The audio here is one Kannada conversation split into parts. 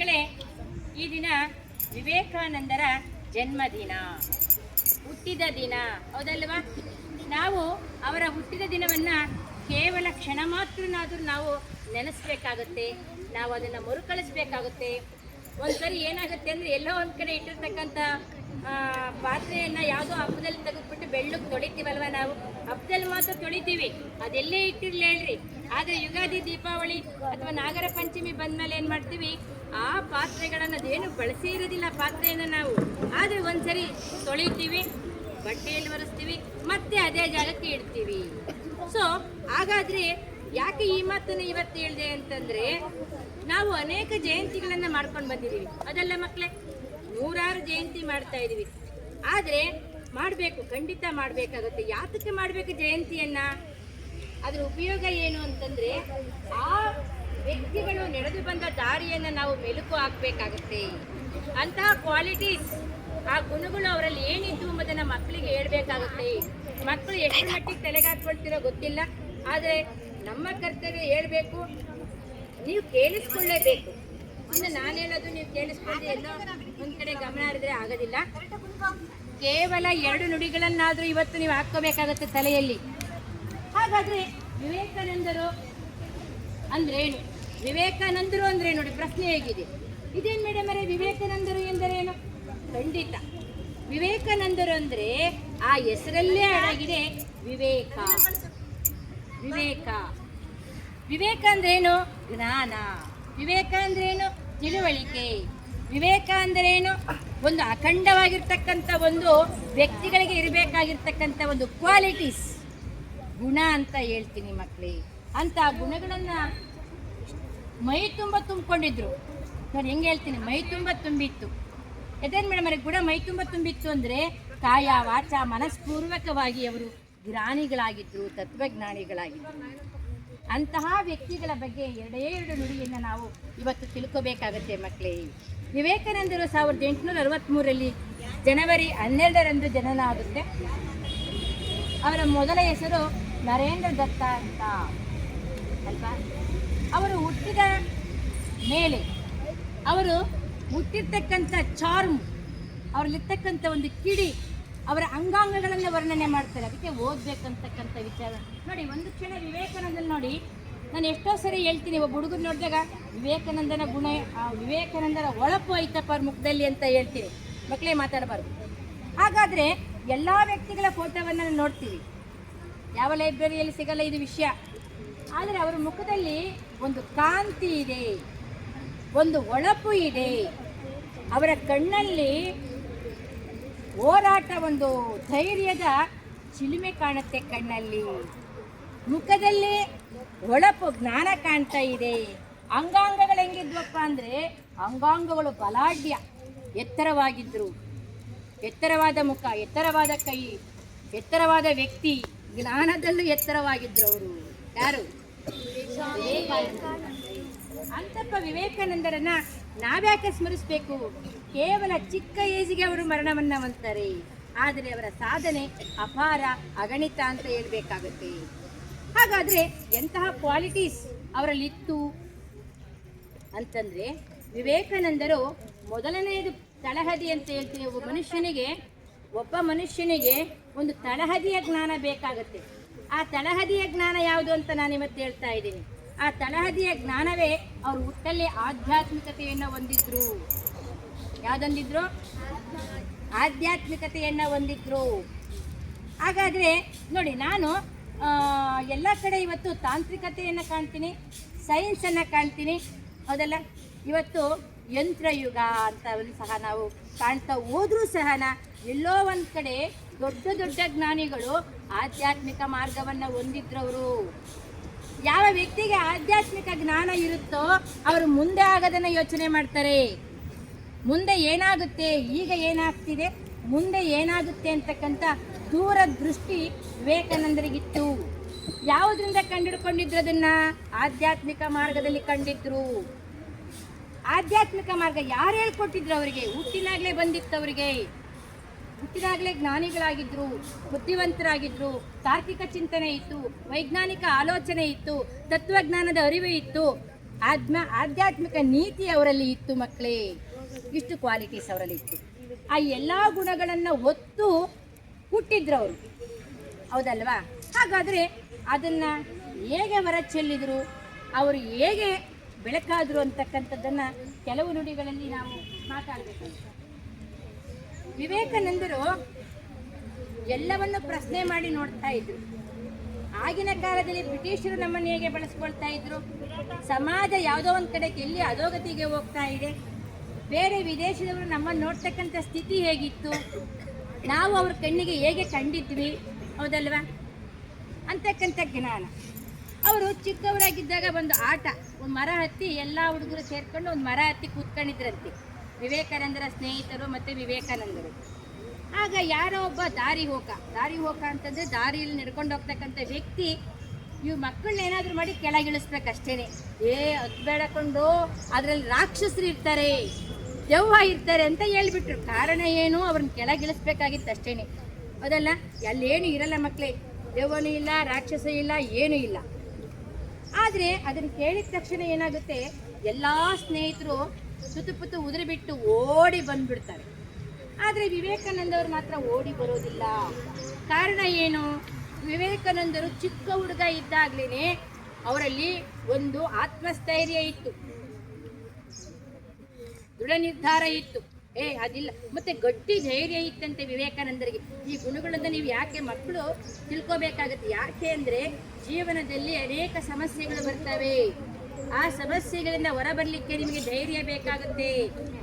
ಮಕ್ಕಳೇ, ಈ ದಿನ ವಿವೇಕಾನಂದರ ಜನ್ಮದಿನ, ಹುಟ್ಟಿದ ದಿನ, ಹೌದಲ್ವಾ? ನಾವು ಅವರ ಹುಟ್ಟಿದ ದಿನವನ್ನು ಕೇವಲ ಕ್ಷಣ ಮಾತ್ರನಾದರೂ ನಾವು ನೆನೆಸ್ಬೇಕಾಗುತ್ತೆ, ನಾವು ಅದನ್ನು ಮರುಕಳಿಸ್ಬೇಕಾಗುತ್ತೆ. ಒಂದ್ಸರಿ ಏನಾಗುತ್ತೆ ಅಂದರೆ, ಎಲ್ಲೋ ಒಂದು ಕಡೆ ಇಟ್ಟಿರ್ತಕ್ಕಂಥ ಪಾತ್ರೆಯನ್ನು ಯಾವುದೋ ಹಬ್ಬದಲ್ಲಿ ತೆಗೆದುಬಿಟ್ಟು ಬೆಳ್ಳಕ್ಕೆ ತೊಳಿತೀವಲ್ವ, ನಾವು ಹಬ್ಬದಲ್ಲಿ ಮಾತ್ರ ತೊಳಿತೀವಿ, ಅದೆಲ್ಲೇ ಇಟ್ಟಿರ್ಲಿ ಹೇಳ್ರಿ. ಆದರೆ ಯುಗಾದಿ, ದೀಪಾವಳಿ ಅಥವಾ ನಾಗರ ಪಂಚಮಿ ಬಂದಮೇಲೆ ಏನು ಮಾಡ್ತೀವಿ, ಆ ಪಾತ್ರೆಗಳನ್ನು ಅದೇನು ಬಳಸೇ ಇರೋದಿಲ್ಲ ಪಾತ್ರೆಯನ್ನು ನಾವು. ಆದರೆ ಒಂದ್ಸರಿ ತೊಳಿತೀವಿ, ಬಟ್ಟೆಯಲ್ಲಿ ಒರೆಸ್ತೀವಿ, ಮತ್ತೆ ಅದೇ ಜಾಗಕ್ಕೆ ಇಡ್ತೀವಿ. ಸೊ ಹಾಗಾದರೆ ಯಾಕೆ ಈ ಮಾತನ್ನು ಇವತ್ತು ಹೇಳಿದೆ ಅಂತಂದರೆ, ನಾವು ಅನೇಕ ಜಯಂತಿಗಳನ್ನು ಮಾಡ್ಕೊಂಡು ಬಂದಿದ್ದೀವಿ, ಅದಲ್ಲ ಮಕ್ಕಳೇ? ನೂರಾರು ಜಯಂತಿ ಮಾಡ್ತಾ ಇದ್ದೀವಿ. ಆದರೆ ಮಾಡಬೇಕು, ಖಂಡಿತ ಮಾಡಬೇಕಾಗುತ್ತೆ. ಯಾತಕ್ಕೆ ಮಾಡಬೇಕು ಜಯಂತಿಯನ್ನು? ಅದರ ಉಪಯೋಗ ಏನು ಅಂತಂದರೆ, ಆ ವ್ಯಕ್ತಿಗಳು ನಡೆದು ಬಂದ ದಾರಿಯನ್ನು ನಾವು ಮೆಲುಕು ಹಾಕಬೇಕಾಗುತ್ತೆ. ಅಂತಹ ಕ್ವಾಲಿಟೀಸ್, ಆ ಗುಣಗಳು ಅವರಲ್ಲಿ ಏನಿದ್ದು ಎಂಬುದನ್ನು ಮಕ್ಕಳಿಗೆ ಹೇಳ್ಬೇಕಾಗುತ್ತೆ. ಮಕ್ಕಳು ಎಷ್ಟು ಮಟ್ಟಿಗೆ ತಲೆಗೆ ಹಾಕ್ಕೊಳ್ತಿರೋ ಗೊತ್ತಿಲ್ಲ, ಆದರೆ ನಮ್ಮ ಕರ್ತವ್ಯ ಹೇಳಬೇಕು, ನೀವು ಕೇಳಿಸ್ಕೊಳ್ಳೇಬೇಕು. ಇನ್ನು ನಾನು ಹೇಳೋದು ನೀವು ಕೇಳಿಸ್ಕೊಂಡ್ರೆ ಎಲ್ಲೋ ಒಂದು ಕಡೆ ಗಮನ ಹರಿದ್ರೆ ಆಗೋದಿಲ್ಲ. ಕೇವಲ 2 ನುಡಿಗಳನ್ನಾದರೂ ಇವತ್ತು ನೀವು ಹಾಕ್ಕೋಬೇಕಾಗತ್ತೆ ತಲೆಯಲ್ಲಿ. ಹಾಗಾದರೆ ವಿವೇಕಾನಂದರು ಅಂದ್ರೇನು? ವಿವೇಕಾನಂದರು ಅಂದರೆ ನೋಡಿ, ಪ್ರಶ್ನೆ ಹೇಗಿದೆ, ಇದೇನು ಮೇಡಮ್ ಅವರೇ ವಿವೇಕಾನಂದರು ಎಂದರೇನು? ಖಂಡಿತ ವಿವೇಕಾನಂದರು ಅಂದರೆ ಆ ಹೆಸರಲ್ಲೇ ಅಡಗಿದೆ ವಿವೇಕ. ವಿವೇಕ ವಿವೇಕ ಅಂದ್ರೇನು? ಜ್ಞಾನ. ವಿವೇಕ ಅಂದ್ರೇನು? ತಿಳುವಳಿಕೆ. ವಿವೇಕ ಅಂದ್ರೇನು? ಒಂದು ಅಖಂಡವಾಗಿರ್ತಕ್ಕಂಥ ಒಂದು ವ್ಯಕ್ತಿಗಳಿಗೆ ಇರಬೇಕಾಗಿರ್ತಕ್ಕಂಥ ಒಂದು ಕ್ವಾಲಿಟೀಸ್, ಗುಣ ಅಂತ ಹೇಳ್ತೀನಿ ಮಕ್ಕಳೇ. ಅಂಥ ಗುಣಗಳನ್ನು ಮೈ ತುಂಬ ತುಂಬಿಕೊಂಡಿದ್ರು. ನಾನು ಹೆಂಗೆ ಹೇಳ್ತೀನಿ, ಮೈ ತುಂಬ ತುಂಬಿತ್ತು. ಎದೇನು ಮೇಡಮ್ ಅವರಿಗೆ ಗುಣ ಮೈ ತುಂಬ ತುಂಬಿತ್ತು ಅಂದರೆ, ಕಾಯ ವಾಚ ಮನಸ್ಪೂರ್ವಕವಾಗಿ ಅವರು ಜ್ಞಾನಿಗಳಾಗಿದ್ದರು, ತತ್ವಜ್ಞಾನಿಗಳಾಗಿದ್ದರು. ಅಂತಹ ವ್ಯಕ್ತಿಗಳ ಬಗ್ಗೆ 2 ನುಡಿಯನ್ನು ನಾವು ಇವತ್ತು ತಿಳ್ಕೋಬೇಕಾಗತ್ತೆ ಮಕ್ಕಳೇ. ವಿವೇಕಾನಂದರು 1863ರಲ್ಲಿ ಜನವರಿ 12ರಂದು ಜನನ ಆಗುತ್ತೆ. ಅವರ ಮೊದಲ ಹೆಸರು ನರೇಂದ್ರ ದತ್ತ ಅಂತ ಅಲ್ವಾ? ಅವರು ಹುಟ್ಟಿದ ಮೇಲೆ ಅವರು ಹುಟ್ಟಿರ್ತಕ್ಕಂಥ ಚಾರ್ಮ್, ಅವರಲ್ಲಿರ್ತಕ್ಕಂಥ ಒಂದು ಕಿಡಿ, ಅವರ ಅಂಗಾಂಗಗಳನ್ನು ವರ್ಣನೆ ಮಾಡ್ತಾರೆ. ಅದಕ್ಕೆ ಓದಬೇಕಂತಕ್ಕಂಥ ವಿಚಾರ ನೋಡಿ. ಒಂದು ಕ್ಷಣ ವಿವೇಕಾನಂದನ ನೋಡಿ, ನಾನು ಎಷ್ಟೋ ಸರಿ ಹೇಳ್ತೀನಿ, ಒಬ್ಬ ಹುಡುಗರು ನೋಡಿದಾಗ ವಿವೇಕಾನಂದನ ಗುಣ, ವಿವೇಕಾನಂದನ ಹೊಳಪು ಐತಪ್ಪ ಅವ್ರ ಮುಖದಲ್ಲಿ ಅಂತ ಹೇಳ್ತೀನಿ. ಮಕ್ಕಳೇ ಮಾತಾಡಬಾರ್ದು. ಹಾಗಾದರೆ ಎಲ್ಲ ವ್ಯಕ್ತಿಗಳ ಫೋಟೋವನ್ನು ನೋಡ್ತೀವಿ, ಯಾವ ಲೈಬ್ರರಿಯಲ್ಲಿ ಸಿಗಲ್ಲ ಇದು ವಿಷಯ. ಆದರೆ ಅವರ ಮುಖದಲ್ಲಿ ಒಂದು ಕಾಂತಿ ಇದೆ, ಒಂದು ಹೊಳಪು ಇದೆ. ಅವರ ಕಣ್ಣಲ್ಲಿ ಹೋರಾಟ, ಒಂದು ಧೈರ್ಯದ ಚಿಲುಮೆ ಕಾಣುತ್ತೆ ಕಣ್ಣಲ್ಲಿ. ಮುಖದಲ್ಲಿ ಹೊಳಪು, ಜ್ಞಾನ ಕಾಣ್ತಾ ಇದೆ. ಅಂಗಾಂಗಗಳು ಹೆಂಗಿದ್ವಪ್ಪ ಅಂದರೆ, ಅಂಗಾಂಗಗಳು ಬಲಾಢ್ಯ, ಎತ್ತರವಾಗಿದ್ದರು. ಎತ್ತರವಾದ ಮುಖ, ಎತ್ತರವಾದ ಕೈ, ಎತ್ತರವಾದ ವ್ಯಕ್ತಿ, ಜ್ಞಾನದಲ್ಲೂ ಎತ್ತರವಾಗಿದ್ದರು ಅವರು. ಯಾರು? ಅಂತಪ್ಪ ವಿವೇಕಾನಂದರನ್ನ ನಾವ್ಯಾಕೆ ಸ್ಮರಿಸಬೇಕು? ಕೇವಲ ಚಿಕ್ಕ ಏಜಿಗೆ ಅವರು ಮರಣವನ್ನು ಹೊಂದ್ತಾರೆ, ಆದರೆ ಅವರ ಸಾಧನೆ ಅಪಾರ, ಅಗಣಿತ ಅಂತ ಹೇಳ್ಬೇಕಾಗುತ್ತೆ. ಹಾಗಾದರೆ ಎಂತಹ ಕ್ವಾಲಿಟೀಸ್ ಅವರಲ್ಲಿತ್ತು ಅಂತಂದರೆ, ವಿವೇಕಾನಂದರು ಮೊದಲನೆಯದು ತಳಹದಿ ಅಂತ ಹೇಳ್ತೀನಿ. ಒಬ್ಬ ಮನುಷ್ಯನಿಗೆ ಒಂದು ತಳಹದಿಯ ಜ್ಞಾನ ಬೇಕಾಗುತ್ತೆ. ಆ ತಳಹದಿಯ ಜ್ಞಾನ ಯಾವುದು ಅಂತ ನಾನು ಇವತ್ತು ಹೇಳ್ತಾ ಇದ್ದೀನಿ. ಆ ತಳಹದಿಯ ಜ್ಞಾನವೇ ಅವರು ಹುಟ್ಟಲ್ಲಿ ಆಧ್ಯಾತ್ಮಿಕತೆಯನ್ನು ಹೊಂದಿದ್ರು. ಯಾವುದೊಂದಿದ್ರು? ಆಧ್ಯಾತ್ಮಿಕತೆಯನ್ನು ಹೊಂದಿದ್ರು. ಹಾಗಾದರೆ ನೋಡಿ, ನಾನು ಎಲ್ಲ ಕಡೆ ಇವತ್ತು ತಾಂತ್ರಿಕತೆಯನ್ನು ಕಾಣ್ತೀನಿ, ಸೈನ್ಸನ್ನು ಕಾಣ್ತೀನಿ, ಹೌದಲ್ಲ? ಇವತ್ತು ಯಂತ್ರಯುಗ ಅಂತ ಸಹ ನಾವು ಕಾಣ್ತಾ ಹೋದ್ರೂ ಸಹ ಎಲ್ಲೋ ಒಂದು ಕಡೆ ದೊಡ್ಡ ದೊಡ್ಡ ಜ್ಞಾನಿಗಳು ಆಧ್ಯಾತ್ಮಿಕ ಮಾರ್ಗವನ್ನು ಹೊಂದಿದ್ರವರು. ಯಾವ ವ್ಯಕ್ತಿಗೆ ಆಧ್ಯಾತ್ಮಿಕ ಜ್ಞಾನ ಇರುತ್ತೋ ಅವರು ಮುಂದೆ ಆಗೋದನ್ನು ಯೋಚನೆ ಮಾಡ್ತಾರೆ. ಮುಂದೆ ಏನಾಗುತ್ತೆ, ಈಗ ಏನಾಗ್ತಿದೆ, ಮುಂದೆ ಏನಾಗುತ್ತೆ ಅಂತಕ್ಕಂಥ ದೂರದೃಷ್ಟಿ ವಿವೇಕಾನಂದರಿಗಿತ್ತು. ಯಾವುದರಿಂದ ಕಂಡುಹಿಡ್ಕೊಂಡಿದ್ರು ಅದನ್ನು? ಆಧ್ಯಾತ್ಮಿಕ ಮಾರ್ಗದಲ್ಲಿ ಕಂಡಿದ್ರು. ಆಧ್ಯಾತ್ಮಿಕ ಮಾರ್ಗ ಯಾರು ಹೇಳ್ಕೊಟ್ಟಿದ್ರು ಅವರಿಗೆ? ಹುಟ್ಟಿನಾಗಲೇ ಬಂದಿತ್ತು ಅವರಿಗೆ. ಹುಟ್ಟಿದಾಗಲೇ ಜ್ಞಾನಿಗಳಾಗಿದ್ದರು, ಬುದ್ಧಿವಂತರಾಗಿದ್ದರು, ತಾರ್ಕಿಕ ಚಿಂತನೆ ಇತ್ತು, ವೈಜ್ಞಾನಿಕ ಆಲೋಚನೆ ಇತ್ತು, ತತ್ವಜ್ಞಾನದ ಅರಿವು ಇತ್ತು. ಆಧ್ಯಾತ್ಮಿಕ ನೀತಿ ಅವರಲ್ಲಿ ಇತ್ತು ಮಕ್ಕಳೇ. ಇಷ್ಟು ಕ್ವಾಲಿಟೀಸ್ ಅವರಲ್ಲಿ ಇತ್ತು. ಆ ಎಲ್ಲ ಗುಣಗಳನ್ನು ಹೊತ್ತು ಹುಟ್ಟಿದ್ರು ಅವರು, ಹೌದಲ್ವಾ? ಹಾಗಾದರೆ ಅದನ್ನು ಹೇಗೆ ಹೊರ ಚೆಲ್ಲಿದ್ರು, ಅವರು ಹೇಗೆ ಬೆಳಕಾದರು ಅಂತಕ್ಕಂಥದ್ದನ್ನು ಕೆಲವು ನುಡಿಗಳಲ್ಲಿ ನಾವು ಮಾತಾಡಬೇಕು. ವಿವೇಕಾನಂದರು ಎಲ್ಲವನ್ನು ಪ್ರಶ್ನೆ ಮಾಡಿ ನೋಡ್ತಾ ಇದ್ರು. ಆಗಿನ ಕಾಲದಲ್ಲಿ ಬ್ರಿಟಿಷರು ನಮ್ಮನ್ನು ಹೇಗೆ ಬಳಸ್ಕೊಳ್ತಾ ಇದ್ರು, ಸಮಾಜ ಯಾವುದೋ ಒಂದು ಕಡೆಗೆ ಎಲ್ಲಿ ಅಧೋಗತಿಗೆ ಹೋಗ್ತಾ ಇದೆ, ಬೇರೆ ವಿದೇಶದವರು ನಮ್ಮನ್ನು ನೋಡ್ತಕ್ಕಂಥ ಸ್ಥಿತಿ ಹೇಗಿತ್ತು, ನಾವು ಅವ್ರ ಕಣ್ಣಿಗೆ ಹೇಗೆ ಕಂಡಿದ್ವಿ, ಹೌದಲ್ವಾ ಅಂತಕ್ಕಂಥ ಜ್ಞಾನ. ಅವರು ಚಿಕ್ಕವರಾಗಿದ್ದಾಗ ಒಂದು ಆಟ, ಒಂದು ಮರ ಹತ್ತಿ ಎಲ್ಲ ಹುಡುಗರು ಸೇರ್ಕೊಂಡು ಒಂದು ಮರ ಹತ್ತಿ ಕೂತ್ಕೊಂಡಿದ್ರಂತೆ, ವಿವೇಕಾನಂದರ ಸ್ನೇಹಿತರು ಮತ್ತು ವಿವೇಕಾನಂದರು. ಆಗ ಯಾರೋ ಒಬ್ಬ ದಾರಿ ಹೋಕ ಅಂತಂದರೆ ದಾರಿಯಲ್ಲಿ ನಡ್ಕೊಂಡು ಹೋಗ್ತಕ್ಕಂಥ ವ್ಯಕ್ತಿ ಇವು ಮಕ್ಕಳನ್ನ ಏನಾದರೂ ಮಾಡಿ ಕೆಳಗಿಳಿಸ್ಬೇಕಷ್ಟೇ. ಅದು ಬೇಡಕೊಂಡು ಅದರಲ್ಲಿ ರಾಕ್ಷಸರು ಇರ್ತಾರೆ, ದೆವ್ವ ಇರ್ತಾರೆ ಅಂತ ಹೇಳ್ಬಿಟ್ರು. ಕಾರಣ ಏನು, ಅವ್ರನ್ನ ಕೆಳಗಿಳಿಸ್ಬೇಕಾಗಿತ್ತು ಅಷ್ಟೇ, ಅದಲ್ಲ. ಅಲ್ಲೇನು ಇರಲ್ಲ ಮಕ್ಕಳೇ, ದೆವ್ವನೂ ಇಲ್ಲ, ರಾಕ್ಷಸ ಇಲ್ಲ, ಏನೂ ಇಲ್ಲ. ಆದರೆ ಅದನ್ನು ಕೇಳಿದ ತಕ್ಷಣ ಏನಾಗುತ್ತೆ, ಎಲ್ಲ ಸ್ನೇಹಿತರು ಸುತ್ತುಪುತ್ತು ಉದುರಿಬಿಟ್ಟು ಓಡಿ ಬಂದುಬಿಡ್ತಾರೆ. ಆದರೆ ವಿವೇಕಾನಂದವರು ಮಾತ್ರ ಓಡಿ ಬರೋದಿಲ್ಲ. ಕಾರಣ ಏನು, ವಿವೇಕಾನಂದರು ಚಿಕ್ಕ ಹುಡುಗ ಇದ್ದಾಗಲೇ ಅವರಲ್ಲಿ ಒಂದು ಆತ್ಮಸ್ಥೈರ್ಯ ಇತ್ತು, ದೃಢ ನಿರ್ಧಾರ ಇತ್ತು, ಅದಿಲ್ಲ, ಮತ್ತೆ ಗಟ್ಟಿ ಧೈರ್ಯ ಇತ್ತಂತೆ ವಿವೇಕಾನಂದರಿಗೆ. ಈ ಗುಣಗಳನ್ನು ನೀವು ಯಾಕೆ ಮಕ್ಕಳು ತಿಳ್ಕೋಬೇಕಾಗತ್ತೆ. ಯಾಕೆ ಅಂದರೆ ಜೀವನದಲ್ಲಿ ಅನೇಕ ಸಮಸ್ಯೆಗಳು ಬರ್ತವೆ, ಆ ಸಮಸ್ಯೆಗಳಿಂದ ಹೊರಬರಲಿಕ್ಕೆ ನಿಮಗೆ ಧೈರ್ಯ ಬೇಕಾಗುತ್ತೆ.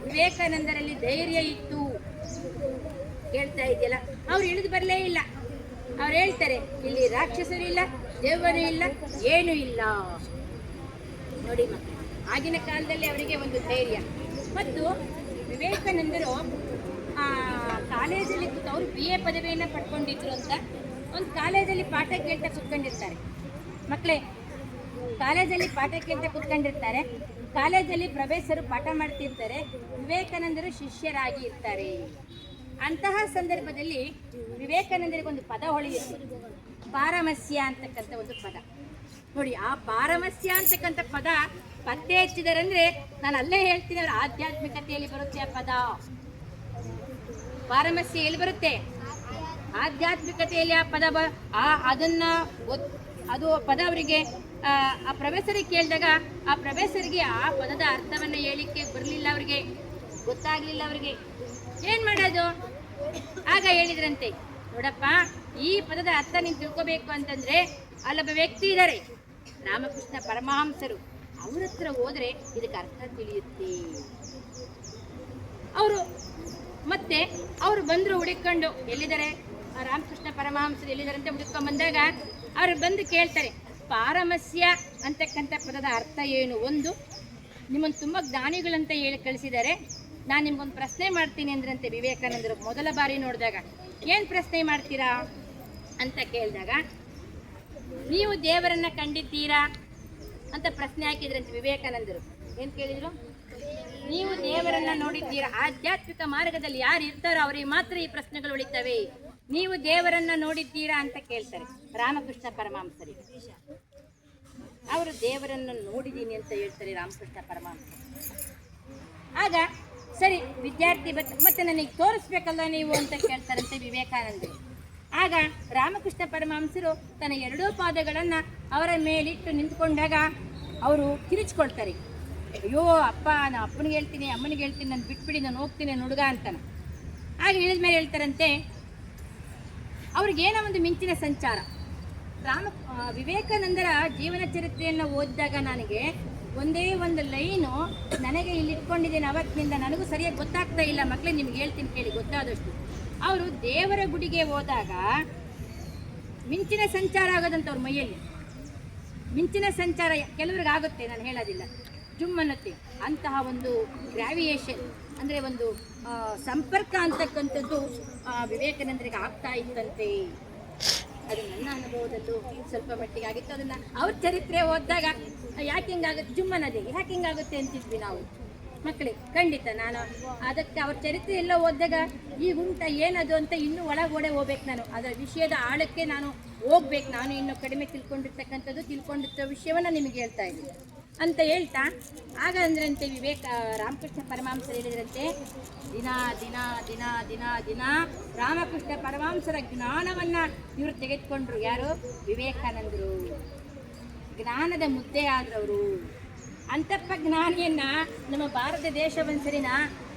ವಿವೇಕಾನಂದರಲ್ಲಿ ಧೈರ್ಯ ಇತ್ತು. ಹೇಳ್ತಾ ಇದೆಯಲ್ಲ, ಅವ್ರು ಇಳಿದು ಬರಲೇ ಇಲ್ಲ. ಅವ್ರು ಹೇಳ್ತಾರೆ, ಇಲ್ಲಿ ರಾಕ್ಷಸರು ಇಲ್ಲ, ದೆವ್ವನೂ ಇಲ್ಲ, ಏನೂ ಇಲ್ಲ. ನೋಡಿ ಮಕ್ಕಳು, ಆಗಿನ ಕಾಲದಲ್ಲಿ ಅವರಿಗೆ ಒಂದು ಧೈರ್ಯ. ಮತ್ತು ವಿವೇಕಾನಂದರು ಕಾಲೇಜಲ್ಲಿ ಅವರು BA ಪದವಿಯನ್ನು ಪಡ್ಕೊಂಡಿದ್ರು ಅಂತ ಒಂದು ಕಾಲೇಜಲ್ಲಿ ಪಾಠ ಕೇಳ್ತಾ ಕೂತ್ಕೊಂಡಿರ್ತಾರೆ. ಮಕ್ಕಳೇ, ಕಾಲೇಜಲ್ಲಿ ಪಾಠ ಕೇಳ್ತಾ ಕೂತ್ಕೊಂಡಿರ್ತಾರೆ. ಕಾಲೇಜಲ್ಲಿ ಪ್ರೊಫೆಸರು ಪಾಠ ಮಾಡ್ತಿರ್ತಾರೆ, ವಿವೇಕಾನಂದರು ಶಿಷ್ಯರಾಗಿ ಇರ್ತಾರೆ. ಅಂತಹ ಸಂದರ್ಭದಲ್ಲಿ ವಿವೇಕಾನಂದರಿಗೊಂದು ಪದ ಹೊಳೆಯುತ್ತೆ, ಪಾರಮಸ್ಯ ಅಂತಕ್ಕಂಥ ಒಂದು ಪದ. ನೋಡಿ, ಆ ಪಾರಮಸ್ಯ ಅಂತಕ್ಕಂಥ ಪದ ಪತ್ತೆ ಹಚ್ಚಿದಾರಂದ್ರೆ ನಾನು ಅಲ್ಲೇ ಹೇಳ್ತೀನಿ, ಅವ್ರ ಆಧ್ಯಾತ್ಮಿಕತೆಯಲ್ಲಿ ಬರುತ್ತೆ ಆ ಪದ. ಪಾರಮಸ್ಯ ಎಲ್ಲಿ ಬರುತ್ತೆ, ಆಧ್ಯಾತ್ಮಿಕತೆಯಲ್ಲಿ ಆ ಪದ ಅದು ಪದ ಅವರಿಗೆ ಆ ಪ್ರೊಫೆಸರಿಗೆ ಕೇಳಿದಾಗ ಆ ಪ್ರೊಫೆಸರ್ಗೆ ಆ ಪದದ ಅರ್ಥವನ್ನು ಹೇಳಿಕ್ಕೆ ಬರಲಿಲ್ಲ, ಅವರಿಗೆ ಗೊತ್ತಾಗಲಿಲ್ಲ. ಅವರಿಗೆ ಏನು ಮಾಡೋದು? ಆಗ ಹೇಳಿದ್ರಂತೆ, ನೋಡಪ್ಪ, ಈ ಪದದ ಅರ್ಥ ನೀನು ತಿಳ್ಕೋಬೇಕು ಅಂತಂದರೆ ಅಲ್ಲೊಬ್ಬ ವ್ಯಕ್ತಿ ಇದ್ದಾರೆ, ರಾಮಕೃಷ್ಣ ಪರಮಹಂಸರು, ಅವ್ರ ಹತ್ರ ಹೋದರೆ ಇದಕ್ಕೆ ಅರ್ಥ ತಿಳಿಯುತ್ತೆ. ಅವರು ಬಂದರು ಹುಡುಕೊಂಡು, ಎಲ್ಲಿದ್ದಾರೆ ರಾಮಕೃಷ್ಣ ಪರಮಹಂಸರು ಎಲ್ಲಿದ್ದಾರೆ ಅಂತ ಹುಡುಕೊಂಡು ಬಂದಾಗ ಅವ್ರು ಬಂದು ಕೇಳ್ತಾರೆ, ಪಾರಮಸ್ಯ ಅಂತಕ್ಕಂಥ ಪದದ ಅರ್ಥ ಏನು? ಒಂದು, ನಿಮ್ಮನ್ನು ತುಂಬ ಜ್ಞಾನಿಗಳಂತ ಹೇಳಿ ಕಳಿಸಿದ್ದಾರೆ, ನಾನು ನಿಮ್ಗೊಂದು ಪ್ರಶ್ನೆ ಮಾಡ್ತೀನಿ ಅಂದ್ರಂತೆ ವಿವೇಕಾನಂದರು. ಮೊದಲ ಬಾರಿ ನೋಡಿದಾಗ ಏನು ಪ್ರಶ್ನೆ ಮಾಡ್ತೀರಾ ಅಂತ ಕೇಳಿದಾಗ, ನೀವು ದೇವರನ್ನು ಕಂಡಿದ್ದೀರಾ ಅಂತ ಪ್ರಶ್ನೆ ಹಾಕಿದ್ರಂತೆ ವಿವೇಕಾನಂದರು. ಏನು ಕೇಳಿದರು? ನೀವು ದೇವರನ್ನು ನೋಡಿದ್ದೀರಾ? ಆಧ್ಯಾತ್ಮಿಕ ಮಾರ್ಗದಲ್ಲಿ ಯಾರು ಇರ್ತಾರೋ ಅವರಿಗೆ ಮಾತ್ರ ಈ ಪ್ರಶ್ನೆಗಳು ಉಳಿತವೆ. ನೀವು ದೇವರನ್ನು ನೋಡಿದ್ದೀರಾ ಅಂತ ಕೇಳ್ತಾರೆ ರಾಮಕೃಷ್ಣ ಪರಮಹಂಸರಿಗೆ. ಅವರು ದೇವರನ್ನು ನೋಡಿದ್ದೀನಿ ಅಂತ ಹೇಳ್ತಾರೆ ರಾಮಕೃಷ್ಣ ಪರಮಹಂಸರು. ಆಗ ಸರಿ, ವಿದ್ಯಾರ್ಥಿ ಮತ್ತೆ ನನಗೆ ತೋರಿಸ್ಬೇಕಲ್ಲ ನೀವು ಅಂತ ಕೇಳ್ತಾರಂತೆ ವಿವೇಕಾನಂದರು. ಆಗ ರಾಮಕೃಷ್ಣ ಪರಮಹಂಸರು ತನ್ನ ಎರಡೂ ಪಾದಗಳನ್ನು ಅವರ ಮೇಲಿಟ್ಟು ನಿಂತ್ಕೊಂಡಾಗ ಅವರು ಕಿರಿಚ್ಕೊಳ್ತಾರೆ. ಅಯ್ಯೋ ಅಪ್ಪ, ನಾನು ಅಪ್ಪನಿಗೆ ಹೇಳ್ತೀನಿ, ಅಮ್ಮನಿಗೆ ಹೇಳ್ತೀನಿ, ನಾನು ಬಿಟ್ಬಿಡಿ, ನಾನು ಹೋಗ್ತೀನಿ ಹುಡುಗ ಅಂತಾನೆ. ಆಗ ಇಳಿದ ಮೇಲೆ ಹೇಳ್ತಾರಂತೆ, ಅವ್ರಿಗೇನೋ ಒಂದು ಮಿಂಚಿನ ಸಂಚಾರ. ವಿವೇಕಾನಂದರ ಜೀವನ ಚರಿತ್ರೆಯನ್ನು ಓದಿದಾಗ ನನಗೆ ಒಂದೇ ಒಂದು ಲೈನು ನನಗೆ ಇಲ್ಲಿ ಇಟ್ಕೊಂಡಿದ್ದೇನೆ ಅವತ್ತಿನಿಂದ, ನನಗೂ ಸರಿಯಾಗಿ ಗೊತ್ತಾಗ್ತಾ ಇಲ್ಲ ಮಕ್ಕಳೇ, ನಿಮ್ಗೆ ಹೇಳ್ತೀನಿ ಕೇಳಿ ಗೊತ್ತಾದಷ್ಟು. ಅವರು ದೇವರ ಗುಡಿಗೆ ಹೋದಾಗ ಮಿಂಚಿನ ಸಂಚಾರ ಆಗೋದಂತ ಅವ್ರ ಮೈಯಲ್ಲಿ. ಮಿಂಚಿನ ಸಂಚಾರ ಕೆಲವ್ರಿಗೆ ಆಗುತ್ತೆ, ನಾನು ಹೇಳೋದಿಲ್ಲ, ಜುಮ್ ಅನ್ನುತ್ತೆ. ಅಂತಹ ಒಂದು ಗ್ರಾವಿಯೇಷನ್ ಅಂದರೆ ಒಂದು ಸಂಪರ್ಕ ಅಂತಕ್ಕಂಥದ್ದು ವಿವೇಕಾನಂದರಿಗೆ ಆಗ್ತಾ ಇತ್ತಂತೆ. ಅದು ನನ್ನ ಅನುಭವದಲ್ಲೂ ಸ್ವಲ್ಪ ಮಟ್ಟಿಗೆ ಆಗಿತ್ತು. ಅದನ್ನು ಅವ್ರ ಚರಿತ್ರೆ ಓದಿದಾಗ ಯಾಕೆ ಹಿಂಗಾಗುತ್ತೆ, ಜುಮ್ ಅನ್ನೋದೇ ಯಾಕೆ ಹಿಂಗಾಗುತ್ತೆ ಅಂತಿದ್ವಿ ನಾವು ಮಕ್ಕಳೇ. ಖಂಡಿತ ನಾನು ಅದಕ್ಕೆ ಅವ್ರ ಚರಿತ್ರೆ ಎಲ್ಲ ಓದಿದಾಗ ಈಗ ಉಂಟ ಏನದು ಅಂತ ಇನ್ನೂ ಒಳಗಡೆ ಹೋಗ್ಬೇಕು. ನಾನು ಅದರ ವಿಷಯದ ಆಳಕ್ಕೆ ನಾನು ಹೋಗ್ಬೇಕು. ನಾನು ಇನ್ನೂ ಕಡಿಮೆ ತಿಳ್ಕೊಂಡಿರ್ತಕ್ಕಂಥದ್ದು, ತಿಳ್ಕೊಂಡಿರ್ತ ವಿಷಯವನ್ನು ನಿಮಗೆ ಹೇಳ್ತಾ ಇದ್ದೀನಿ. ಅಂತ ಹೇಳ್ತಾ ಆಗ ಅಂದ್ರಂತೆ ರಾಮಕೃಷ್ಣ ಪರಮಹಂಸರು ಹೇಳಿದ್ರಂತೆ, ದಿನ ದಿನ ದಿನ ದಿನ ದಿನ ರಾಮಕೃಷ್ಣ ಪರಮಹಂಸರ ಜ್ಞಾನವನ್ನ ಇವರು ತೆಗೆದುಕೊಂಡ್ರು. ಯಾರು? ವಿವೇಕಾನಂದರು. ಜ್ಞಾನದ ಮುದ್ದೆ ಆದವರು. ಅಂತಪ್ಪ ಜ್ಞಾನಿಯನ್ನ ನಮ್ಮ ಭಾರತ ದೇಶವಂಸರಿನ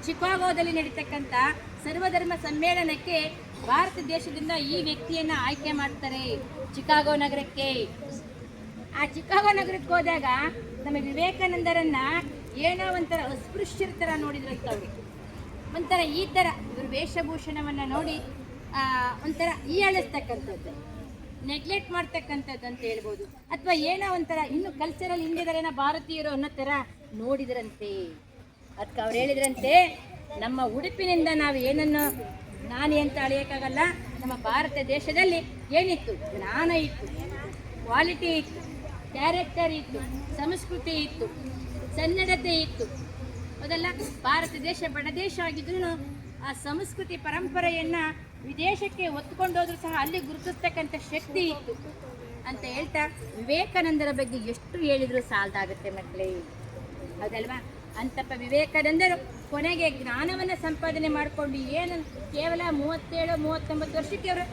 ಚಿಕಾಗೋದಲ್ಲಿ ನಡೀತಕ್ಕಂಥ ಸರ್ವಧರ್ಮ ಸಮ್ಮೇಳನಕ್ಕೆ ಭಾರತ ದೇಶದಿಂದ ಈ ವ್ಯಕ್ತಿಯನ್ನ ಆಯ್ಕೆ ಮಾಡ್ತಾರೆ ಚಿಕಾಗೋ ನಗರಕ್ಕೆ. ಆ ಚಿಕಾಗೋ ನಗರಕ್ಕೆ ಹೋದಾಗ ನಮ್ಮ ವಿವೇಕಾನಂದರನ್ನ ಏನೋ ಒಂಥರ ಅಸ್ಪೃಶ್ಯರ ಥರ ನೋಡಿದ್ರಂತವ್ರು. ಒಂಥರ ಈ ಥರ ಇವರು ವೇಷಭೂಷಣವನ್ನು ನೋಡಿ ಒಂಥರ ಹೀಯಾಳಿಸ್ತಕ್ಕಂಥದ್ದು, ನೆಗ್ಲೆಕ್ಟ್ ಮಾಡ್ತಕ್ಕಂಥದ್ದು ಅಂತ ಹೇಳ್ಬೋದು. ಅಥವಾ ಏನೋ ಒಂಥರ ಇನ್ನು ಕಲ್ಚರಲ್ ಹಿಂದಿದಾರೇನೋ ಭಾರತೀಯರು ಅನ್ನೋ ಥರ ನೋಡಿದ್ರಂತೆ. ಅದಕ್ಕೆ ಅವ್ರು ಹೇಳಿದ್ರಂತೆ, ನಮ್ಮ ಉಡುಪಿನಿಂದ ನಾವು ಏನನ್ನು ಜ್ಞಾನಿ ಅಂತ ಅಳೆಯೋಕ್ಕಾಗಲ್ಲ. ನಮ್ಮ ಭಾರತ ದೇಶದಲ್ಲಿ ಏನಿತ್ತು? ಜ್ಞಾನ ಇತ್ತು, ಕ್ವಾಲಿಟಿ ಇತ್ತು, ಕ್ಯಾರೆಕ್ಟರ್ ಇತ್ತು, ಸಂಸ್ಕೃತಿ ಇತ್ತು, ಸನ್ನಡತೆ ಇತ್ತು. ಅದೆಲ್ಲ ಭಾರತ ದೇಶ ಬಡ ದೇಶ ಆಗಿದ್ರೂ ಆ ಸಂಸ್ಕೃತಿ ಪರಂಪರೆಯನ್ನು ವಿದೇಶಕ್ಕೆ ಹೊತ್ಕೊಂಡೋದ್ರೂ ಸಹ ಅಲ್ಲಿ ಗುರುತಿಸ್ತಕ್ಕಂಥ ಶಕ್ತಿ ಇತ್ತು ಅಂತ ಹೇಳ್ತಾ ವಿವೇಕಾನಂದರ ಬಗ್ಗೆ ಎಷ್ಟು ಹೇಳಿದ್ರು ಸಾಲದಾಗುತ್ತೆ ಮಕ್ಕಳೇ, ಹೌದಲ್ವಾ? ಅಂತಪ್ಪ ವಿವೇಕಾನಂದರು ಕೊನೆಗೆ ಜ್ಞಾನವನ್ನು ಸಂಪಾದನೆ ಮಾಡಿಕೊಂಡು ಏನು ಕೇವಲ 37-39 ವರ್ಷಕ್ಕೆ ಅವರು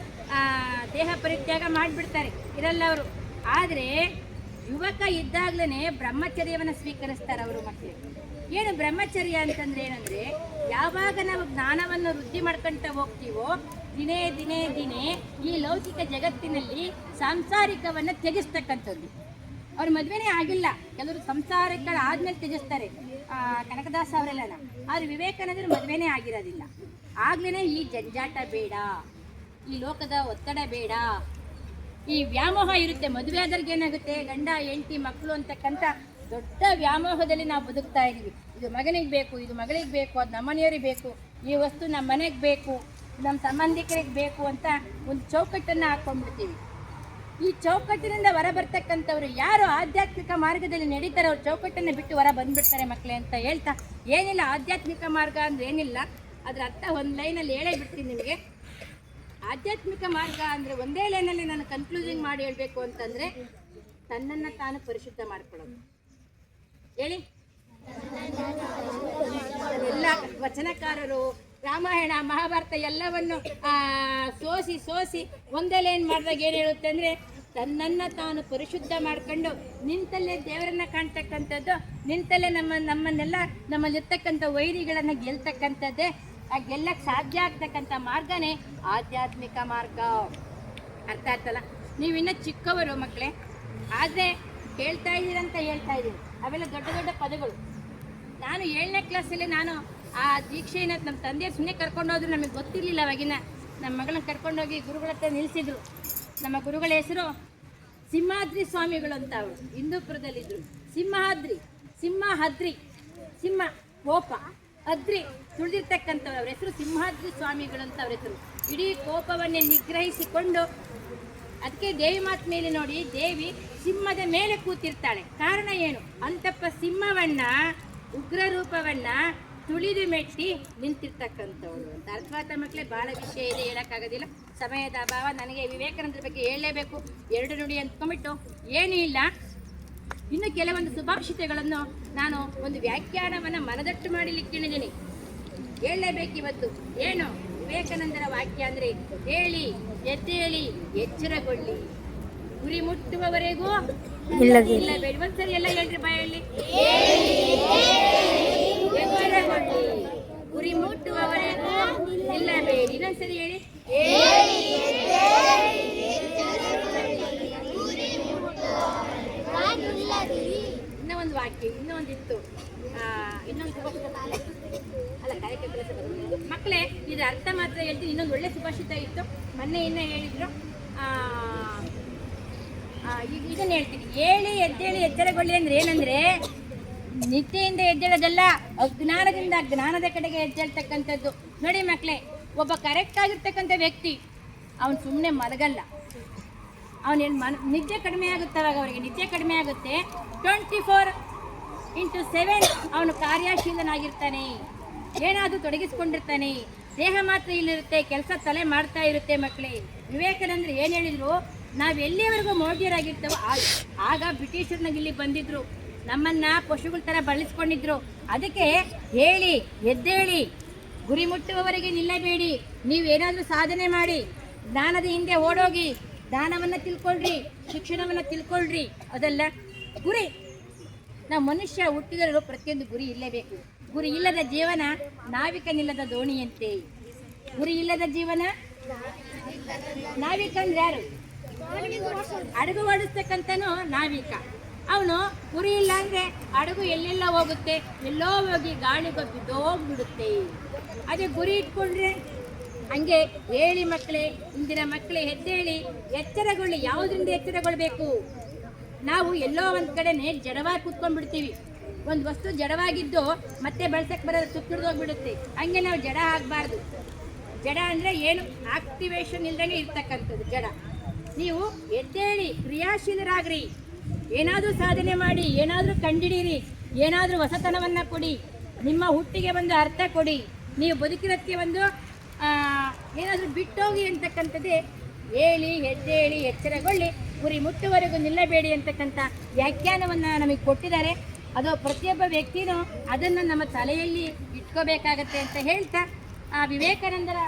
ದೇಹ ಪರಿತ್ಯಾಗ ಮಾಡಿಬಿಡ್ತಾರೆ, ಇರಲ್ಲ ಅವರು. ಆದರೆ ಯುವಕ ಇದ್ದಾಗಲೇ ಬ್ರಹ್ಮಚರ್ಯವನ್ನು ಸ್ವೀಕರಿಸ್ತಾರೆ ಅವರು ಮಕ್ಕಳು. ಏನು ಬ್ರಹ್ಮಚರ್ಯ ಅಂತಂದ್ರೆ ಏನಂದರೆ, ಯಾವಾಗ ನಾವು ಜ್ಞಾನವನ್ನು ವೃದ್ಧಿ ಮಾಡ್ಕೊಳ್ತಾ ಹೋಗ್ತೀವೋ ದಿನೇ ದಿನೇ ದಿನೇ ಈ ಲೌಕಿಕ ಜಗತ್ತಿನಲ್ಲಿ ಸಾಂಸಾರಿಕವನ್ನು ತ್ಯಜಿಸ್ತಕ್ಕಂಥದ್ದು. ಅವ್ರ ಮದುವೆನೇ ಆಗಿಲ್ಲ, ಕೆಲವರು ಸಂಸಾರಿಕರ ಆದ್ಮೇಲೆ ತ್ಯಜಿಸ್ತಾರೆ, ಕನಕದಾಸ ಅವರೆಲ್ಲ. ಆದರೆ ವಿವೇಕಾನಂದರು ಮದುವೆನೇ ಆಗಿರೋದಿಲ್ಲ. ಆಗ್ಲೇ ಈ ಜಂಜಾಟ ಬೇಡ, ಈ ಲೋಕದ ಒತ್ತಡ ಬೇಡ, ಈ ವ್ಯಾಮೋಹ ಇರುತ್ತೆ. ಮದುವೆ ಆದವ್ರಿಗೆ ಏನಾಗುತ್ತೆ, ಗಂಡ ಹೆಂಡತಿ ಮಕ್ಕಳು ಅಂತಕ್ಕಂಥ ದೊಡ್ಡ ವ್ಯಾಮೋಹದಲ್ಲಿ ನಾವು ಬದುಕ್ತಾ ಇದ್ದೀವಿ. ಇದು ಮಗನಿಗೆ ಬೇಕು, ಇದು ಮಗಳಿಗೆ ಬೇಕು, ಅದು ನಮ್ಮನೆಯವರಿಗೆ ಬೇಕು, ಈ ವಸ್ತು ನಮ್ಮ ಮನೆಗೆ ಬೇಕು, ನಮ್ಮ ಸಂಬಂಧಿಕರಿಗೆ ಬೇಕು ಅಂತ ಒಂದು ಚೌಕಟ್ಟನ್ನು ಹಾಕ್ಕೊಂಡ್ಬಿಡ್ತೀವಿ. ಈ ಚೌಕಟ್ಟಿನಿಂದ ಹೊರ ಬರ್ತಕ್ಕಂಥವ್ರು ಯಾರು ಆಧ್ಯಾತ್ಮಿಕ ಮಾರ್ಗದಲ್ಲಿ ನಡೀತಾರೆ, ಅವ್ರು ಚೌಕಟ್ಟನ್ನು ಬಿಟ್ಟು ಹೊರ ಬಂದುಬಿಡ್ತಾರೆ ಮಕ್ಕಳೇ ಅಂತ ಹೇಳ್ತಾ, ಏನಿಲ್ಲ ಆಧ್ಯಾತ್ಮಿಕ ಮಾರ್ಗ ಅಂದರೆ ಏನಿಲ್ಲ, ಅದರ ಅರ್ಥ ಒಂದು ಲೈನಲ್ಲಿ ಹೇಳೇ ಬಿಡ್ತೀನಿ ನಿಮಗೆ. ಆಧ್ಯಾತ್ಮಿಕ ಮಾರ್ಗ ಅಂದರೆ ಒಂದೇ ಲೈನಲ್ಲಿ ನಾನು ಕನ್ಕ್ಲೂಸಿಂಗ್ ಮಾಡಿ ಹೇಳಬೇಕು ಅಂತಂದರೆ, ತನ್ನನ್ನು ತಾನು ಪರಿಶುದ್ಧ ಮಾಡ್ಕೊಳ್ಳೋದು. ಹೇಳಿ, ಎಲ್ಲ ವಚನಕಾರರು ರಾಮಾಯಣ ಮಹಾಭಾರತ ಎಲ್ಲವನ್ನು ಸೋಸಿ ಒಂದೇ ಲೈನ್ ಮಾಡಿದಾಗ ಏನು ಹೇಳುತ್ತೆ ಅಂದರೆ, ತನ್ನನ್ನು ತಾನು ಪರಿಶುದ್ಧ ಮಾಡ್ಕೊಂಡು ನಿಂತಲ್ಲೇ ದೇವರನ್ನ ಕಾಣ್ತಕ್ಕಂಥದ್ದು, ನಿಂತಲ್ಲೇ ನಮ್ಮನ್ನೆಲ್ಲ ನಮ್ಮಲ್ಲಿರ್ತಕ್ಕಂಥ ವೈರಿಗಳನ್ನು ಗೆಲ್ತಕ್ಕಂಥದ್ದೇ. ಆ ಗೆಲ್ಲಕ್ಕೆ ಸಾಧ್ಯ ಆಗ್ತಕ್ಕಂಥ ಮಾರ್ಗನೇ ಆಧ್ಯಾತ್ಮಿಕ ಮಾರ್ಗ. ಅರ್ಥ ಆಗ್ತಲ್ಲ? ನೀವಿನ್ನೂ ಚಿಕ್ಕವರು ಮಕ್ಕಳೇ, ಆದರೆ ಹೇಳ್ತಾ ಇದ್ದೀರಂತ ಹೇಳ್ತಾ ಇದ್ದೀನಿ, ಅವೆಲ್ಲ ದೊಡ್ಡ ದೊಡ್ಡ ಪದಗಳು. ನಾನು 7ನೇ ಕ್ಲಾಸಲ್ಲಿ ನಾನು ಆ ದೀಕ್ಷೆಯನ್ನು ನಮ್ಮ ತಂದೆಯರು ಸುಮ್ಮನೆ ಕರ್ಕೊಂಡೋದ್ರು, ನಮಗೆ ಗೊತ್ತಿರಲಿಲ್ಲ ಅವಾಗಿನ. ನಮ್ಮ ಮಗಳನ್ನ ಕರ್ಕೊಂಡೋಗಿ ಗುರುಗಳ ಹತ್ರ ನಿಲ್ಲಿಸಿದ್ರು. ನಮ್ಮ ಗುರುಗಳ ಹೆಸರು ಸಿಂಹಾದ್ರಿ ಸ್ವಾಮಿಗಳು ಅಂತ. ಅವರು ಹಿಂದೂಪುರದಲ್ಲಿದ್ದರು. ಸಿಂಹಾದ್ರಿ ಸಿಂಹ ಕೋಪ, ಅದ್ರಿ ತುಳಿದಿರ್ತಕ್ಕಂಥವ್ರು. ಅವ್ರ ಹೆಸರು ಸಿಂಹಾದ್ರಿ ಸ್ವಾಮಿಗಳು ಅಂತ ಅವ್ರ ಹೆಸರು. ಇಡೀ ಕೋಪವನ್ನೇ ನಿಗ್ರಹಿಸಿಕೊಂಡು, ಅದಕ್ಕೆ ದೇವಿ ಮಾತು ಮೇಲೆ ನೋಡಿ, ದೇವಿ ಸಿಂಹದ ಮೇಲೆ ಕೂತಿರ್ತಾಳೆ. ಕಾರಣ ಏನು? ಅಂತಪ್ಪ ಸಿಂಹವನ್ನ, ಉಗ್ರ ರೂಪವನ್ನ ತುಳಿದು ಮೆಟ್ಟಿ ನಿಂತಿರ್ತಕ್ಕಂಥವ್ರು ಅಂತ. ಅರ್ಥವಾದ ಮಕ್ಕಳೇ, ಭಾಳ ವಿಷಯ ಇದೆ, ಹೇಳೋಕ್ಕಾಗೋದಿಲ್ಲ, ಸಮಯದ ಅಭಾವ. ನನಗೆ ವಿವೇಕಾನಂದರ ಬಗ್ಗೆ ಹೇಳಲೇಬೇಕು, 2 ನುಡಿ ಅಂದ್ಕೊಂಡ್ಬಿಟ್ಟು ಏನೂ ಇಲ್ಲ. ಇನ್ನು ಕೆಲವೊಂದು ಸುಭಾಷಿತಗಳನ್ನು ನಾನು ಒಂದು ವ್ಯಾಖ್ಯಾನವನ್ನು ಮನದಟ್ಟು ಮಾಡಲಿಕ್ಕಿಳಿದ್ದೀನಿ, ಹೇಳಲೇಬೇಕಿವತ್ತು. ಏನು ವಿವೇಕಾನಂದರ ವಾಕ್ಯ ಅಂದರೆ, ಹೇಳಿ ಎದ್ದೇಳಿ ಎಚ್ಚರಗೊಳ್ಳಿ, ಗುರಿ ಮುಟ್ಟುವವರೆಗೂ ಇಲ್ಲಬೇಡಿ. ಒಂದ್ಸರಿ ಎಲ್ಲ ಹೇಳ್ರಿ ಬಾಯಲ್ಲಿ, ಎಚ್ಚರಗೊಳ್ಳಿ, ಗುರಿ ಮುಟ್ಟುವವರೆಗೂ ಇಲ್ಲಬೇಡಿ. ಇನ್ನೊಂದ್ಸರಿ ಹೇಳಿ, ಇನ್ನೊಂದು ವಾಕ್ಯ, ಇನ್ನೊಂದಿತ್ತು, ಇನ್ನೊಂದು ಸುಭಾಷಿತ ಅಲ್ಲ, ಕಾರ್ಯಕ್ರಮ ಮಕ್ಕಳೇ, ಇದು ಅರ್ಥ ಮಾತ್ರ ಹೇಳ್ತೀನಿ. ಇನ್ನೊಂದು ಒಳ್ಳೆ ಸುಭಾಷಿತ ಇತ್ತು, ಮೊನ್ನೆ ಹೇಳಿದ್ರು, ಇದನ್ನು ಹೇಳ್ತೀನಿ. ಹೇಳಿ ಎದ್ದೇಳಿ ಎಚ್ಚರಗೊಳ್ಳಿ ಅಂದರೆ ಏನಂದರೆ, ನಿದ್ದೆಯಿಂದ ಎದ್ದೇಳೋದಲ್ಲ, ಅಜ್ಞಾನದಿಂದ ಜ್ಞಾನದ ಕಡೆಗೆ ಎದ್ದೇಳ್ತಕ್ಕಂಥದ್ದು. ನೋಡಿ ಮಕ್ಕಳೇ, ಒಬ್ಬ ಕರೆಕ್ಟ್ ಆಗಿರ್ತಕ್ಕಂಥ ವ್ಯಕ್ತಿ ಅವನು ಸುಮ್ಮನೆ ಮಲಗಲ್ಲ. ಅವನೇನು ನಿದ್ದೆ ಕಡಿಮೆ ಆಗುತ್ತೆ, ಅವಾಗ ಅವರಿಗೆ ನಿದ್ದೆ ಕಡಿಮೆ ಆಗುತ್ತೆ. 24/7 ಅವನು ಕಾರ್ಯಶೀಲನಾಗಿರ್ತಾನೆ, ಏನಾದರೂ ತೊಡಗಿಸ್ಕೊಂಡಿರ್ತಾನೆ. ದೇಹ ಮಾತ್ರ ಇಲ್ಲಿರುತ್ತೆ, ಕೆಲಸ ತಲೆ ಮಾಡ್ತಾ ಇರುತ್ತೆ ಮಕ್ಕಳೇ. ವಿವೇಕಾನಂದರು ಏನು ಹೇಳಿದರು, ನಾವು ಎಲ್ಲಿವರೆಗೂ ಮೌಢ್ಯರಾಗಿರ್ತೇವೋ ಆಗ ಬ್ರಿಟಿಷರ್ನಾಗ ಇಲ್ಲಿ ಬಂದಿದ್ರು. ನಮ್ಮನ್ನ ಪಶುಗಳ ಥರ ಬಳಸ್ಕೊಂಡಿದ್ರು. ಅದಕ್ಕೆ ಹೇಳಿ, ಎದ್ದೇಳಿ, ಗುರಿ ಮುಟ್ಟುವವರೆಗೆ ನಿಲ್ಲಬೇಡಿ. ನೀವೇನಾದರೂ ಸಾಧನೆ ಮಾಡಿ, ಜ್ಞಾನದ ಹಿಂದೆ ಓಡೋಗಿ, ಜ್ಞಾನವನ್ನು ತಿಳ್ಕೊಳ್ರಿ, ಶಿಕ್ಷಣವನ್ನು ತಿಳ್ಕೊಳ್ರಿ. ಅದಲ್ಲ ಗುರಿ. ನಾವು ಮನುಷ್ಯ ಹುಟ್ಟಿದರೂ ಪ್ರತಿಯೊಂದು ಗುರಿ ಇರಲೇಬೇಕು. ಗುರಿ ಇಲ್ಲದ ಜೀವನ ನಾವಿಕನಿಲ್ಲದ ದೋಣಿಯಂತೆ. ಗುರಿ ಇಲ್ಲದ ಜೀವನ, ನಾವಿಕ ಅಂದ್ರೆ ಯಾರು? ಹಡಗು ಓಡಿಸ್ತಕ್ಕಂಥನು ನಾವಿಕ. ಅವನು ಗುರಿ ಇಲ್ಲ ಅಂದರೆ ಹಡಗು ಎಲ್ಲೆಲ್ಲ ಹೋಗುತ್ತೆ, ಎಲ್ಲೋ ಹೋಗಿ ಗಾಳಿಗೆ ಬಿದ್ದೋಗ್ಬಿಡುತ್ತೆ. ಅದೇ ಗುರಿ ಇಟ್ಕೊಂಡ್ರೆ ಹಂಗೆ. ಹೇಳಿ ಮಕ್ಕಳೇ, ಇಂದಿನ ಮಕ್ಕಳೇ ಎದ್ದೇಳಿ, ಎಚ್ಚರಗೊಳ್ಳಿ. ಯಾವುದರಿಂದ ಎಚ್ಚರಗೊಳ್ಬೇಕು? ನಾವು ಎಲ್ಲೋ ಒಂದು ಕಡೆನೇ ಜಡವಾಗಿ ಕೂತ್ಕೊಂಡ್ಬಿಡ್ತೀವಿ. ಒಂದು ವಸ್ತು ಜಡವಾಗಿದ್ದು ಮತ್ತೆ ಬಳಸಕ್ಕೆ ಬರೋದು ಸುತ್ತಿಡ್ದೋಗ್ಬಿಡುತ್ತೆ. ಹಂಗೆ ನಾವು ಜಡ ಆಗಬಾರ್ದು. ಜಡ ಅಂದರೆ ಏನು? ಆಕ್ಟಿವೇಶನ್ ಇಲ್ದಂಗೆ ಇರ್ತಕ್ಕಂಥದ್ದು ಜಡ. ನೀವು ಎದ್ದೇಳಿ, ಕ್ರಿಯಾಶೀಲರಾಗ್ರಿ. ಏನಾದರೂ ಸಾಧನೆ ಮಾಡಿ, ಏನಾದರೂ ಕಂಡಿಡೀರಿ, ಏನಾದರೂ ಹೊಸತನವನ್ನು ಕೊಡಿ, ನಿಮ್ಮ ಹುಟ್ಟಿಗೆ ಒಂದು ಅರ್ಥ ಕೊಡಿ, ನೀವು ಬದುಕಿರೋದಕ್ಕೆ ಒಂದು ಏನಾದರೂ ಬಿಟ್ಟೋಗಿ ಅಂತಕ್ಕಂಥದ್ದೇ ಹೇಳಿ, ಎದ್ದೇಳಿ, ಎಚ್ಚರಗೊಳ್ಳಿ, ಗುರಿ ಮುಟ್ಟುವರೆಗೂ ನಿಲ್ಲಬೇಡಿ ಅಂತಕ್ಕಂಥ ವ್ಯಾಖ್ಯಾನವನ್ನು ನಮಗೆ ಕೊಟ್ಟಿದ್ದಾರೆ. ಅದು ಪ್ರತಿಯೊಬ್ಬ ವ್ಯಕ್ತಿನೂ ಅದನ್ನು ನಮ್ಮ ತಲೆಯಲ್ಲಿ ಇಟ್ಕೋಬೇಕಾಗತ್ತೆ ಅಂತ ಹೇಳ್ತಾ, ವಿವೇಕಾನಂದರ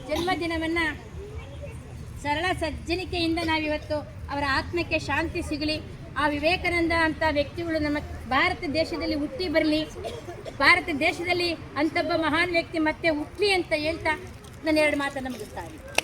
ಜನ್ಮದಿನವನ್ನು ಸರಳ ಸಜ್ಜನಿಕೆಯಿಂದ ನಾವಿವತ್ತು ಅವರ ಆತ್ಮಕ್ಕೆ ಶಾಂತಿ ಸಿಗಲಿ. ಆ ವಿವೇಕಾನಂದ ಅಂತ ವ್ಯಕ್ತಿಗಳು ನಮ್ಮ ಭಾರತ ದೇಶದಲ್ಲಿ ಹುಟ್ಟಿ ಬರಲಿ. ಭಾರತ ದೇಶದಲ್ಲಿ ಅಂಥೊಬ್ಬ ಮಹಾನ್ ವ್ಯಕ್ತಿ ಮತ್ತೆ ಹುಟ್ಟಲಿ ಅಂತ ಹೇಳ್ತಾ ನಾನು ಎರಡು ಮಾತನ್ನು ಮುಗಿಸ್ತಾ ಇದ್ದೀನಿ.